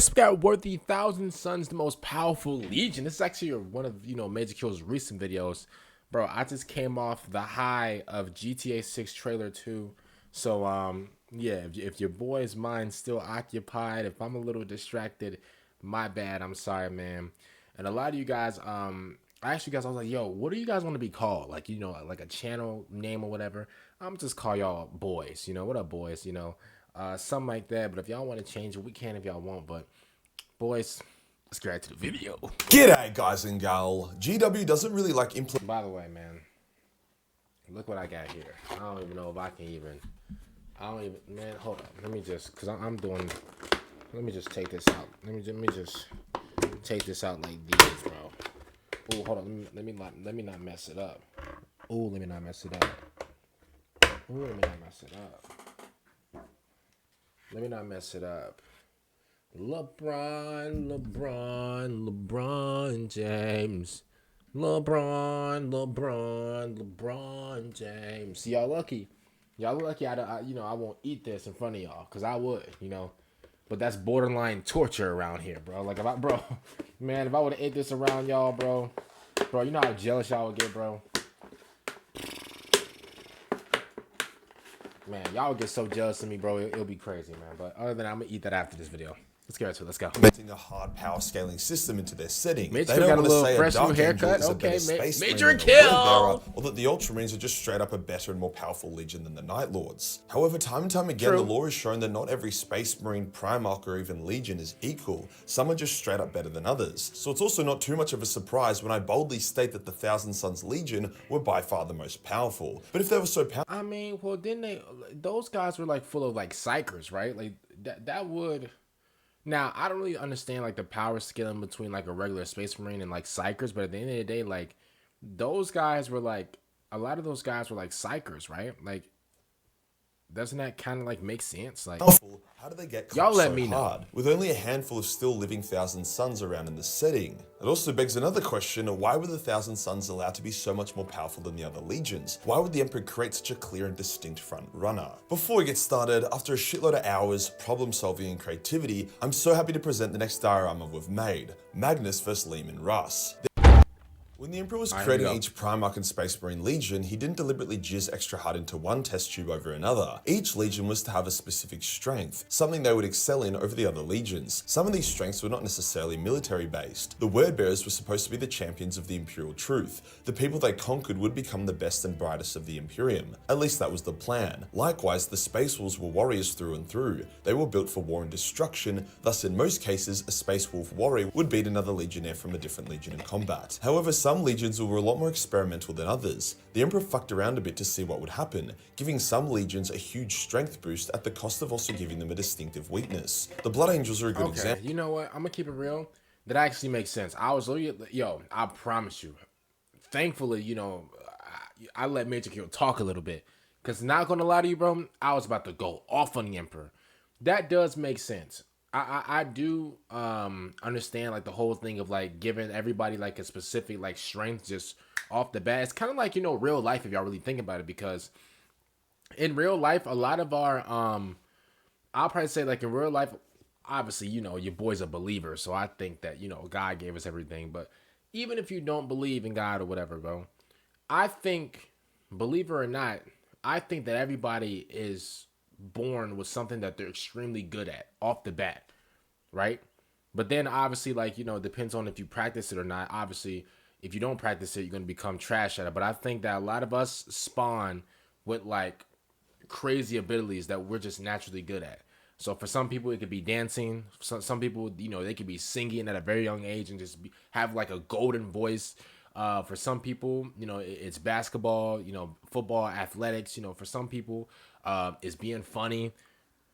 Scout worthy Thousand Suns, the most powerful legion. This is actually one of Majorkill's recent videos, bro. I just came off the high of GTA 6 trailer 2, so yeah. If your boy's mind's still occupied, if I'm a little distracted, my bad. I'm sorry, man. And a lot of you guys, I asked you guys, I was like, yo, what do you guys want to be called? Like, like a channel name or whatever. I'm just call y'all boys. What up, boys? Something like that. But if y'all want to change it, we can if y'all want. But boys, let's get right to the video. G'day guys and gal. GW doesn't really like By the way, man, look what I got here. I don't even know if I can even. Man, hold on. Let me just, cause I'm doing. Let me just take this out. Let me just take this out like these, bro. Oh, hold on. Let me not mess it up. Oh, let me not mess it up. Oh, let me not mess it up. Let me not mess it up. LeBron James. LeBron James. See, y'all lucky. Y'all lucky I won't eat this in front of y'all, cause I would, But that's borderline torture around here, bro. Like if I would have ate this around y'all, bro, you know how jealous y'all would get, bro. Man, y'all would get so jealous of me, bro. It'll be crazy, man. But other than that, I'm gonna eat that after this video. Let's get into it. Let's go. Implementing a hard power scaling system into their setting. Mitch, They got don't a want to little say fresh a new Dark haircut. Angel is Okay, a better space Major marine than a Kill. Word Bearer, or that the Ultramarines are just straight up a better and more powerful legion than the Night Lords. However, time and time again, True. the lore has shown that not every Space Marine, Primarch, or even Legion is equal. Some are just straight up better than others. So it's also not too much of a surprise when I boldly state that the Thousand Suns Legion were by far the most powerful. But if they were so powerful, I mean, well, didn't those guys were like full of like Psykers, right? Like that would. Now, I don't really understand like the power scaling between like a regular Space Marine and like Psykers, but at the end of the day, like those guys were like, a lot of those guys were like Psykers, right? Like, doesn't that kind of like make sense? Like, how do they get y'all caught let so me know. hard, with only a handful of still living Thousand Suns around in the setting? It also begs another question: why were the Thousand Suns allowed to be so much more powerful than the other legions? Why would the Emperor create such a clear and distinct front runner? Before we get started, after a shitload of hours, problem solving and creativity, I'm so happy to present the next diorama we've made: Magnus vs. Leman Russ. When the Emperor was creating each Primarch and Space Marine Legion, he didn't deliberately jizz extra hard into one test tube over another. Each Legion was to have a specific strength, something they would excel in over the other Legions. Some of these strengths were not necessarily military based. The Word Bearers were supposed to be the champions of the Imperial truth. The people they conquered would become the best and brightest of the Imperium. At least that was the plan. Likewise, the Space Wolves were warriors through and through. They were built for war and destruction, thus in most cases, a Space Wolf warrior would beat another Legionnaire from a different Legion in combat. However, some legions were a lot more experimental than others. The Emperor fucked around a bit to see what would happen, giving some legions a huge strength boost at the cost of also giving them a distinctive weakness. The Blood Angels are a good example. You know what? I'm gonna keep it real. That actually makes sense. I was literally, yo, I promise you. Thankfully, I let Majorkill talk a little bit. Because not gonna lie to you, bro, I was about to go off on the Emperor. That does make sense. I do understand like the whole thing of like giving everybody like a specific like strength just off the bat. It's kind of like real life if y'all really think about it, because in real life a lot of our I'll probably say like in real life, obviously your boy's a believer, so I think that God gave us everything. But even if you don't believe in God or whatever, bro, I think, believer or not, I think that everybody is born with something that they're extremely good at off the bat, right? But then obviously like it depends on if you practice it or not. Obviously if you don't practice it, you're going to become trash at it. But I think that a lot of us spawn with like crazy abilities that we're just naturally good at. So for some people it could be dancing, some people they could be singing at a very young age and just have like a golden voice. For some people, it's basketball, football, athletics. For some people, it's being funny.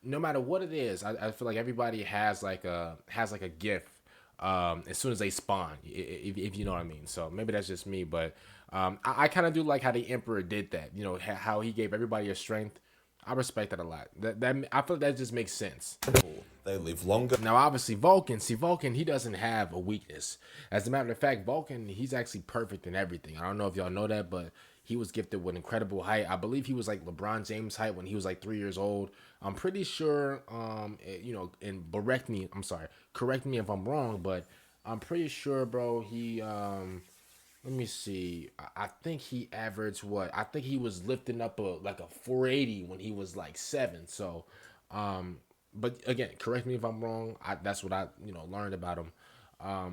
No matter what it is, I feel like everybody has like a gift as soon as they spawn, if you know what I mean. So maybe that's just me, but I kind of do like how the Emperor did that. How he gave everybody a strength. I respect that a lot. That I feel that just makes sense. They live longer. Now, obviously, Vulcan, he doesn't have a weakness. As a matter of fact, Vulcan, he's actually perfect in everything. I don't know if y'all know that, but he was gifted with incredible height. I believe he was like LeBron James height when he was like 3 years old. I'm pretty sure, you know, and correct me if I'm wrong, but I'm pretty sure, bro, he, let me see. I think he averaged what? I think he was lifting up like a 480 when he was like 7. So, but again, correct me if I'm wrong. That's what I, you know, learned about him.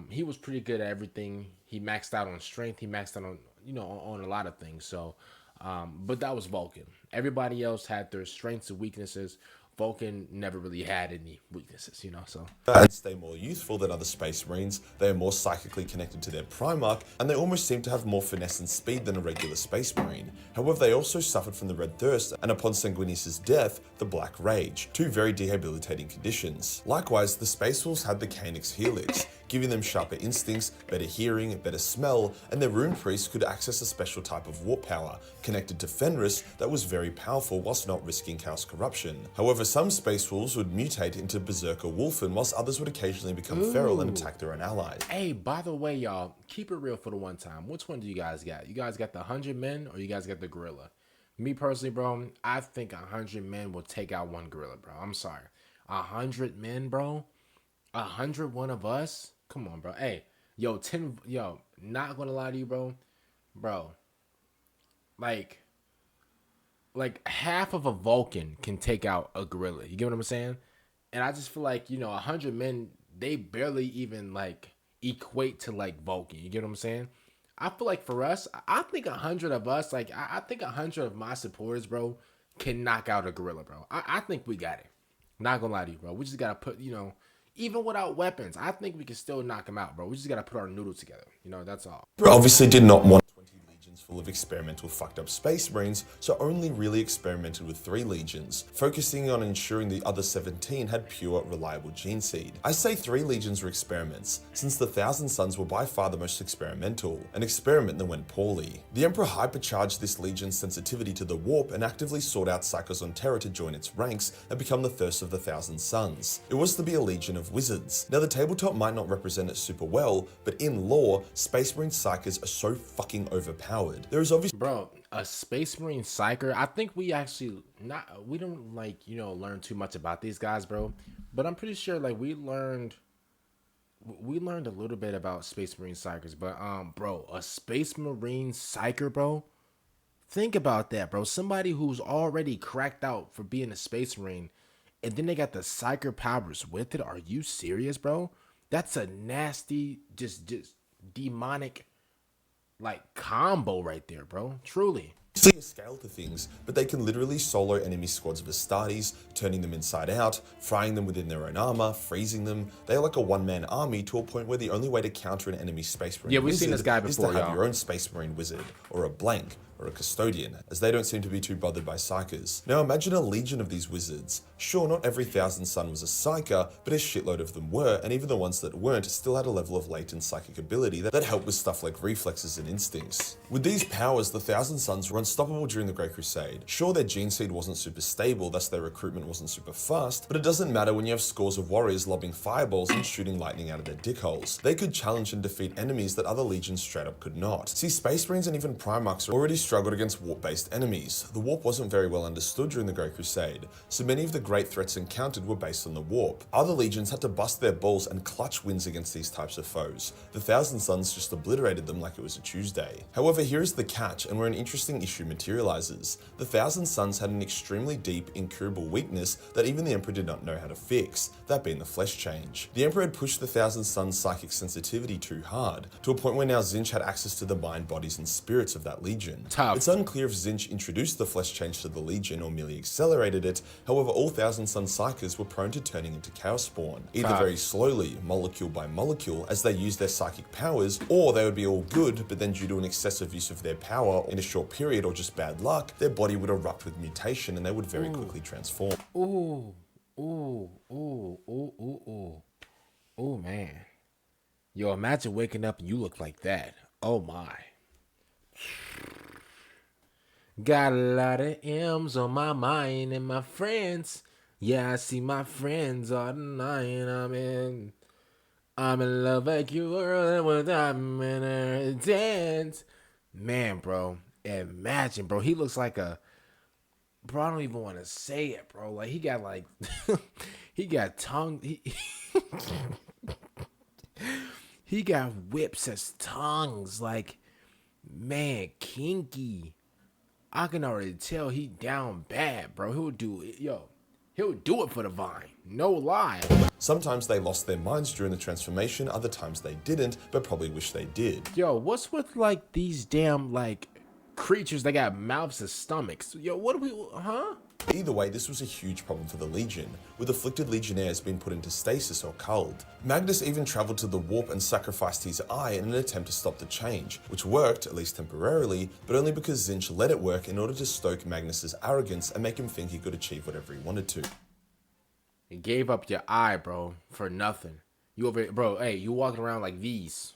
He was pretty good at everything. He maxed out on strength. He maxed out on, you know, on a lot of things. So, but that was Vulcan. Everybody else had their strengths and weaknesses. Vulcan never really had any weaknesses, you know, so. And stay more youthful than other Space Marines, they are more psychically connected to their Primarch, and they almost seem to have more finesse and speed than a regular Space Marine. However, they also suffered from the Red Thirst, and upon Sanguinius' death, the Black Rage, two very debilitating conditions. Likewise, the Space Wolves had the Canis Helix, giving them sharper instincts, better hearing, better smell, and their Rune Priests could access a special type of warp power, connected to Fenris, that was very powerful whilst not risking Chaos Corruption. However, some Space Wolves would mutate into Berserker Wolfen, whilst others would occasionally become feral and attack their own allies. Hey, by the way, y'all, keep it real for the one time. Which one do you guys got? You guys got the 100 men or you guys got the gorilla? Me personally, bro, I think 100 men will take out one gorilla, bro. I'm sorry. 100 men, bro? 101 of us? Come on, bro. Hey, yo, not gonna lie to you, bro. Bro, like half of a Vulcan can take out a gorilla. You get what I'm saying? And I just feel like, you know, 100 men, they barely even like equate to like Vulcan. You get what I'm saying? I feel like for us, I think 100 of us, like I think 100 of my supporters, bro, can knock out a gorilla, bro. I think we got it. Not gonna lie to you, bro. We just gotta put, you know, even without weapons, I think we can still knock him out, bro. We just gotta put our noodles together. You know, that's all. Obviously did not want 20 legions full of experimental fucked up Space Marines, so only really experimented with 3 legions, focusing on ensuring the other 17 had pure, reliable gene seed. I say 3 legions were experiments, since the Thousand Sons were by far the most experimental, an experiment that went poorly. The Emperor hypercharged this legion's sensitivity to the warp and actively sought out Psykers on Terra to join its ranks and become the first of the Thousand Sons. It was to be a legion of wizards. Now the tabletop might not represent it super well, but in lore, Space Marine Psykers are so fucking overpowered. There is obviously, bro, a Space Marine Psyker. I think we don't like, you know, learn too much about these guys, bro. But I'm pretty sure like we learned a little bit about Space Marine Psykers. But bro, a Space Marine Psyker, bro. Think about that, bro. Somebody who's already cracked out for being a Space Marine, and then they got the Psyker powers with it. Are you serious, bro? That's a nasty, just demonic, like, combo right there, bro. Truly. see a scale to things, but they can literally solo enemy squads of Astartes, turning them inside out, frying them within their own armor, freezing them. They are like a one-man army to a point where the only way to counter an enemy Space Marine we've seen this guy is before, to have your own Space Marine wizard, or a blank, or a custodian, as they don't seem to be too bothered by Psykers. Now imagine a legion of these wizards. Sure, not every Thousand Son was a Psyker, but a shitload of them were, and even the ones that weren't still had a level of latent psychic ability that helped with stuff like reflexes and instincts. With these powers, the Thousand Sons were unstoppable during the Great Crusade. Sure, their gene seed wasn't super stable, thus their recruitment wasn't super fast, but it doesn't matter when you have scores of warriors lobbing fireballs and shooting lightning out of their dickholes. They could challenge and defeat enemies that other legions straight up could not. See, Space Marines and even Primarchs already struggled against warp-based enemies. The warp wasn't very well understood during the Great Crusade, so many of the great threats encountered were based on the warp. Other legions had to bust their balls and clutch wins against these types of foes. The Thousand Sons just obliterated them like it was a Tuesday. However, here is the catch, and where an interesting issue materializes. The Thousand Sons had an extremely deep, incurable weakness that even the Emperor did not know how to fix, that being the flesh change. The Emperor had pushed the Thousand Sons' psychic sensitivity too hard, to a point where now Tzeentch had access to the mind, bodies, and spirits of that legion. Tough. It's unclear if Tzeentch introduced the flesh change to the legion or merely accelerated it. However, all Thousand Son Psykers were prone to turning into Chaos Spawn, either very slowly, molecule by molecule, as they used their psychic powers, or they would be all good, but then due to an excessive use of their power in a short period or just bad luck, their body would erupt with mutation and they would very quickly transform. Oh man. Yo, imagine waking up and you look like that. Oh my. Got a lot of M's on my mind and my friends. Yeah, I see my friends all denying I'm in love like you were when I'm in a dance. Man, bro, imagine, bro. He looks like a bro, I don't even want to say it, bro. Like, he got like, he got tongue. He got whips as tongues. Like, man, kinky. I can already tell he down bad, bro. He'll do it, yo. He'll do it for the vine. No lie. Sometimes they lost their minds during the transformation, other times they didn't, but probably wish they did. Yo, what's with like these damn like creatures that got mouths and stomachs? Yo, what do we, huh? Either way, this was a huge problem for the Legion, with afflicted legionnaires being put into stasis or culled. Magnus even travelled to the warp and sacrificed his eye in an attempt to stop the change, which worked, at least temporarily, but only because Tzeentch let it work in order to stoke Magnus's arrogance and make him think he could achieve whatever he wanted to. You gave up your eye, bro, for nothing. You over, bro, hey, you walking around like these.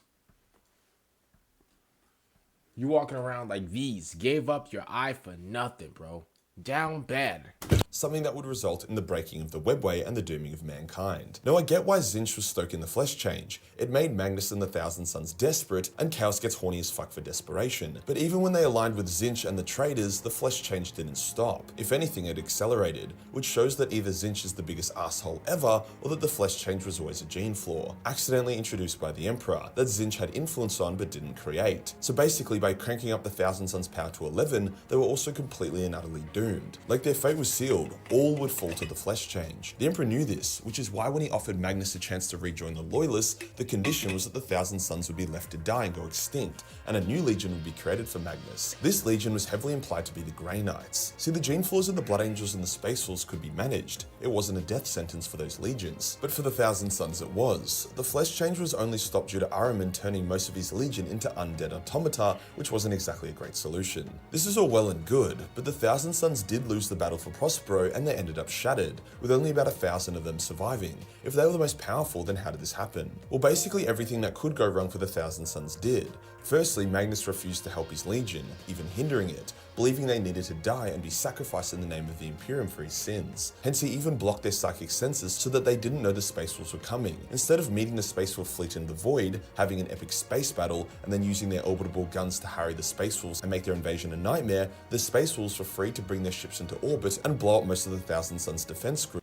You walking around like these. Gave up your eye for nothing, bro. Down bad. Something that would result in the breaking of the webway and the dooming of mankind. Now I get why Tzeentch was stoking the flesh change. It made Magnus and the Thousand Sons desperate, and Chaos gets horny as fuck for desperation. But even when they aligned with Tzeentch and the traitors, the flesh change didn't stop. If anything, it accelerated, which shows that either Tzeentch is the biggest asshole ever, or that the flesh change was always a gene flaw, accidentally introduced by the Emperor, that Tzeentch had influence on but didn't create. So basically, by cranking up the Thousand Sons' power to 11, they were also completely and utterly doomed. Like their fate was sealed. All would fall to the flesh change. The Emperor knew this, which is why when he offered Magnus a chance to rejoin the Loyalists, the condition was that the Thousand Sons would be left to die and go extinct, and a new legion would be created for Magnus. This legion was heavily implied to be the Grey Knights. See, the gene flaws of the Blood Angels and the Space Wolves could be managed. It wasn't a death sentence for those legions. But for the Thousand Sons it was. The flesh change was only stopped due to Ahriman turning most of his legion into undead automata, which wasn't exactly a great solution. This is all well and good, but the Thousand Sons did lose the battle for Prospero, and they ended up shattered, with only about 1,000 of them surviving. If they were the most powerful, then how did this happen? Well, basically everything that could go wrong for the Thousand Sons did. Firstly, Magnus refused to help his legion, even hindering it, believing they needed to die and be sacrificed in the name of the Imperium for his sins. Hence, he even blocked their psychic senses so that they didn't know the Space Wolves were coming. Instead of meeting the Space Wolf fleet in the void, having an epic space battle, and then using their orbitable guns to harry the Space Wolves and make their invasion a nightmare, the Space Wolves were free to bring their ships into orbit and blow up most of the Thousand Sons' defense crew.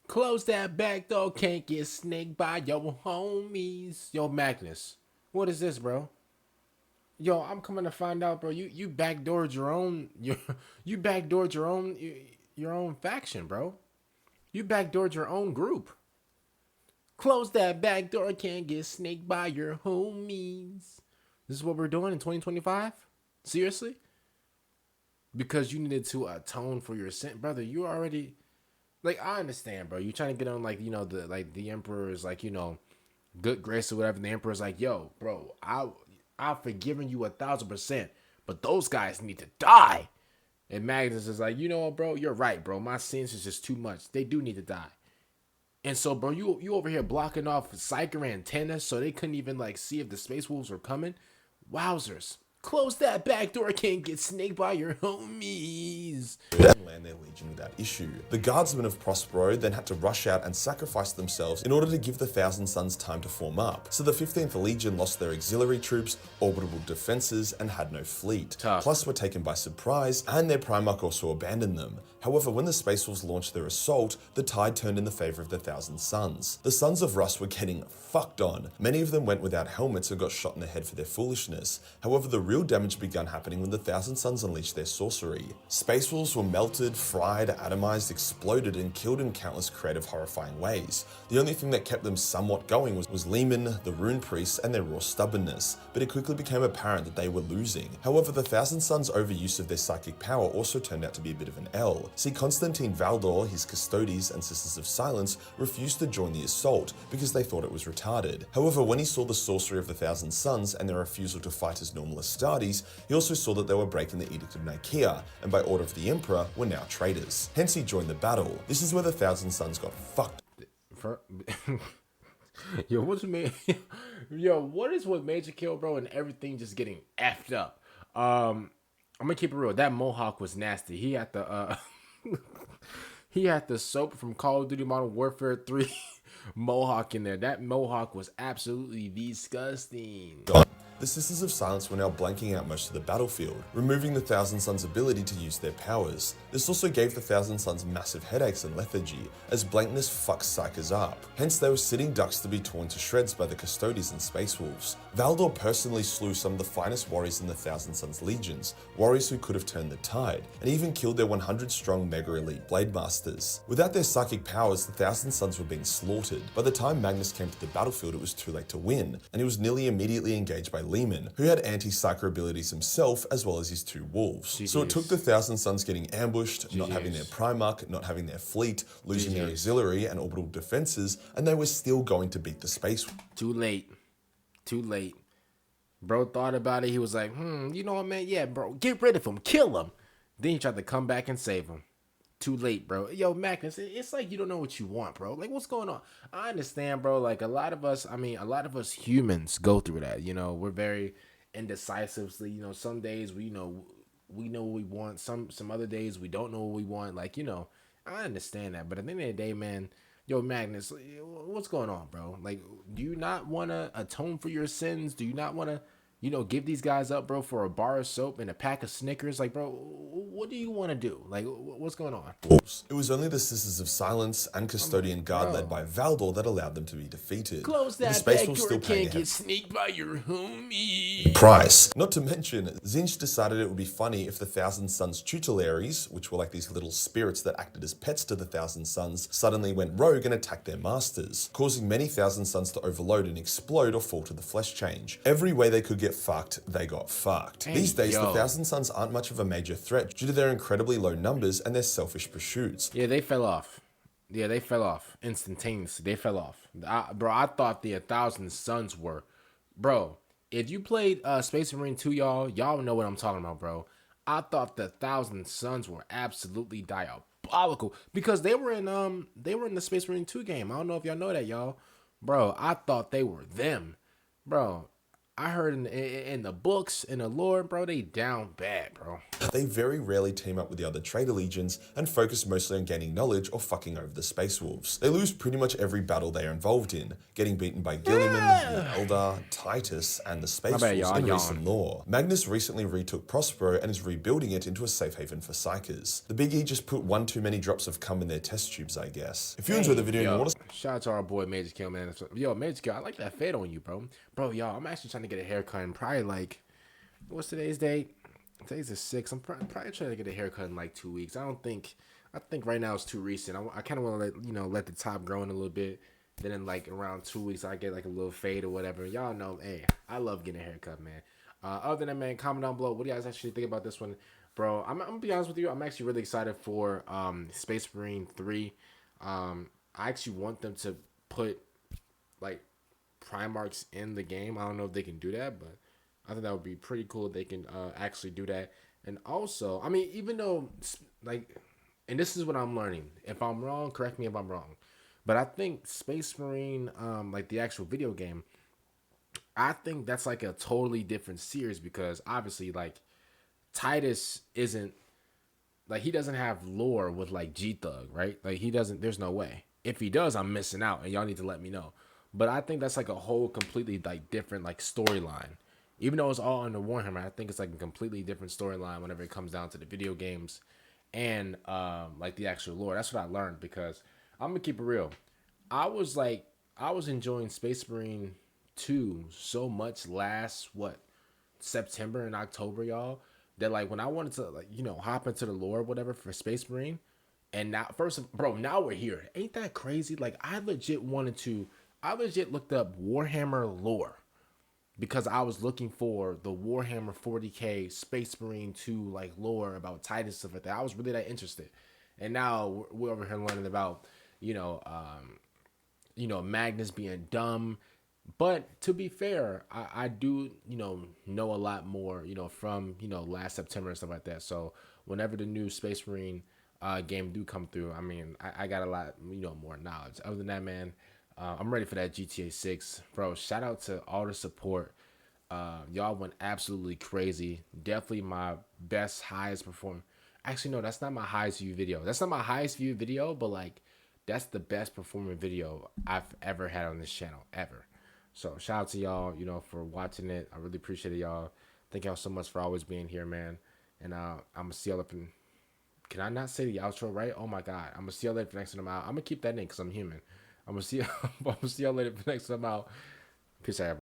Close that back door, can't get snaked by your homies. Yo, Magnus, what is this, bro? Yo, I'm coming to find out, bro. You backdoored your own, you backdoored your own faction, bro. You backdoored your own group. Close that back door, can't get snaked by your homies. This is what we're doing in 2025? Seriously? Because you needed to atone for your sin, brother. You already, like, I understand, bro. You trying to get on, like, you know, the Emperor's, like, you know, good grace or whatever. And the Emperor's like, yo, bro, I've forgiven you 1,000%, but those guys need to die. And Magnus is like, you know what, bro? You're right, bro. My sins is just too much. They do need to die. And so, bro, you over here blocking off Psyker antennas so they couldn't even, like, see if the Space Wolves were coming. Wowzers. Close that back door, can't get snaked by your homies. And land their legion without issue. The guardsmen of Prospero then had to rush out and sacrifice themselves in order to give the Thousand Sons time to form up. So the 15th Legion lost their auxiliary troops, orbitable defenses, and had no fleet. Tough. Plus were taken by surprise, and their Primarch also abandoned them. However, when the Space Wolves launched their assault, the tide turned in the favor of the Thousand Sons. The Sons of Rust were getting fucked on. Many of them went without helmets and got shot in the head for their foolishness. However, the real damage began happening when the Thousand Sons unleashed their sorcery. Space Wolves were melted, fried, atomized, exploded, and killed in countless creative, horrifying ways. The only thing that kept them somewhat going was Leman, the Rune Priests, and their raw stubbornness, but it quickly became apparent that they were losing. However, the Thousand Sons' overuse of their psychic power also turned out to be a bit of an L. See, Constantine Valdor, his Custodes and Sisters of Silence refused to join the assault because they thought it was retarded. However, when he saw the sorcery of the Thousand Sons and their refusal to fight as normal Astartes, he also saw that they were breaking the Edict of Nicaea, and by order of the Emperor, were now traitors. Hence he joined the battle. This is where the Thousand Sons got fucked. Yo, what's Yo, what is with Majorkill, bro, and everything just getting effed up? I'm gonna keep it real. That Mohawk was nasty. He had the he had the soap from Call of Duty Modern Warfare 3 Mohawk in there. That Mohawk was absolutely disgusting. The Sisters of Silence were now blanking out most of the battlefield, removing the Thousand Sons' ability to use their powers. This also gave the Thousand Sons massive headaches and lethargy, as blankness fucks Psykers up. Hence they were sitting ducks to be torn to shreds by the Custodes and Space Wolves. Valdor personally slew some of the finest warriors in the Thousand Sons legions, warriors who could have turned the tide, and even killed their 100-strong mega elite blade masters. Without their psychic powers, the Thousand Sons were being slaughtered. By the time Magnus came to the battlefield, it was too late to win, and he was nearly immediately engaged by Guilliman, who had anti-psyker abilities himself as well as his 2 wolves. So it took the Thousand Sons getting ambushed, not having their Primarch, not having their fleet, losing their auxiliary and orbital defenses, and they were still going to beat the Space. Too late. Too late. Bro thought about it. He was like, you know what, man? Yeah, bro, get rid of him. Kill him. Then he tried to come back and save him. Too late, bro. Yo, Magnus, it's like you don't know what you want, bro. Like, what's going on? I understand, bro. Like, a lot of us humans go through that. You know, we're very indecisive. You know, some days we know what we want. Some other days we don't know what we want. Like, you know, I understand that. But at the end of the day, man, yo, Magnus, what's going on, bro? Like, do you not want to atone for your sins? Do you not want to, you know, give these guys up, bro, for a bar of soap and a pack of Snickers? Like, bro, what do you want to do? Like, what's going on? It was only the Sisters of Silence and Custodian Guard led by Valdor that allowed them to be defeated. Close that back door, can't get sneaked by your homie. Price. Not to mention, Tzeentch decided it would be funny if the Thousand Sons tutelaries, which were like these little spirits that acted as pets to the Thousand Sons, suddenly went rogue and attacked their masters, causing many Thousand Sons to overload and explode or fall to the flesh change. Every way they could get fucked, they got fucked. These days, the Thousand Sons aren't much of a major threat due to their incredibly low numbers and their selfish pursuits. Yeah, they fell off. Yeah, they fell off instantaneously. They fell off. I thought the 1,000 Sons were, bro. If you played Space Marine 2, y'all know what I'm talking about, bro. I thought the 1,000 Sons were absolutely diabolical because they were in the Space Marine 2 game. I don't know if y'all know that, y'all. Bro, I thought they were them. Bro, I heard in the books, in the lore, bro, they down bad, bro. They very rarely team up with the other traitor legions and focus mostly on gaining knowledge or fucking over the Space Wolves. They lose pretty much every battle they are involved in, getting beaten by Guilliman, the Eldar, Titus, and the Space Wolves in recent lore. Magnus recently retook Prospero and is rebuilding it into a safe haven for Psykers. The Big E just put one too many drops of cum in their test tubes, I guess. If you enjoyed the video and you want to... Shout out to our boy Majorkill, man. Yo, Majorkill, I like that fade on you, bro. Bro, y'all, I'm actually trying to get a haircut in probably like, what's today's date? Today's the 6th. I'm probably trying to get a haircut in like 2 weeks. I think right now it's too recent. I kind of want to let the top grow in a little bit. Then in like around 2 weeks, I get like a little fade or whatever. Y'all know, hey, I love getting a haircut, man. Other than that, man, comment down below. What do you guys actually think about this one? Bro, I'm going to be honest with you. I'm actually really excited for Space Marine 3. I actually want them to put like Primarchs in the game. I don't know if they can do that, but I think that would be pretty cool if they can actually do that. And also, I mean, even though, like, and this is what I'm learning. If I'm wrong, correct me if I'm wrong. But I think Space Marine, like the actual video game, I think that's like a totally different series because obviously, like, Titus isn't, like, he doesn't have lore with, like, G-Thug, right? Like, he doesn't, there's no way. If he does, I'm missing out, and y'all need to let me know. But I think that's like a whole completely like different like storyline. Even though it's all under Warhammer, I think it's like a completely different storyline whenever it comes down to the video games and like the actual lore. That's what I learned because I'm gonna keep it real. I was enjoying Space Marine 2 so much last September and October, y'all, that like when I wanted to like, you know, hop into the lore or whatever for Space Marine, and now now we're here. Ain't that crazy? Like I legit looked up Warhammer lore because I was looking for the Warhammer 40k Space Marine 2 like lore about Titus stuff like that. I was really that interested, and now we're over here learning about Magnus being dumb. But to be fair, I do know a lot more from last September and stuff like that. So whenever the new Space Marine game do come through, I mean I got a lot more knowledge. Other than that, man. I'm ready for that GTA 6. Bro, shout out to all the support. Y'all went absolutely crazy. Definitely my best, highest performing. Actually, no, that's not my highest view video. That's not my highest view video, but like, that's the best performing video I've ever had on this channel, ever. So shout out to y'all, you know, for watching it. I really appreciate it, y'all. Thank y'all so much for always being here, man. And I'm gonna see y'all up in. Can I not say the outro right? Oh my god, I'm gonna see y'all later for next time out. I'm gonna keep that in because I'm human. I'm gonna see. I'm gonna see y'all later for next time out. Peace out.